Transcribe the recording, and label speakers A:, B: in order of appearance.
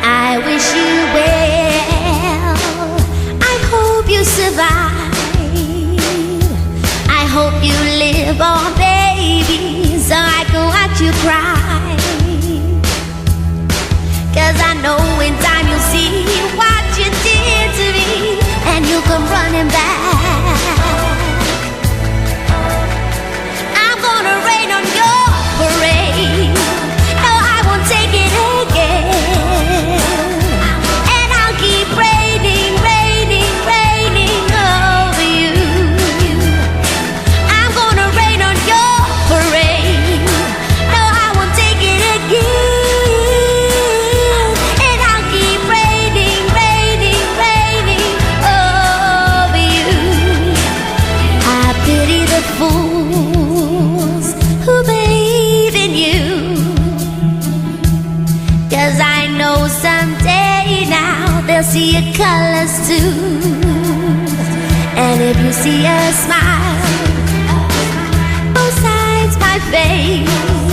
A: I wish you well. I hope you survive. I hope you live on, baby, so I can watch you cry. 'Cause I know in time you'll see what you did to me, and you'll come running back. I'm gonna rain on your parade. No, I won't take it again. And I'll keep raining, raining, raining over you. I'm gonna rain on your parade. No, I won't take it again. And I'll keep raining, raining, raining over you. I pity the fools who believe in you, 'cause I know someday now they'll see your colors too. And if you see a smile, both sides my face,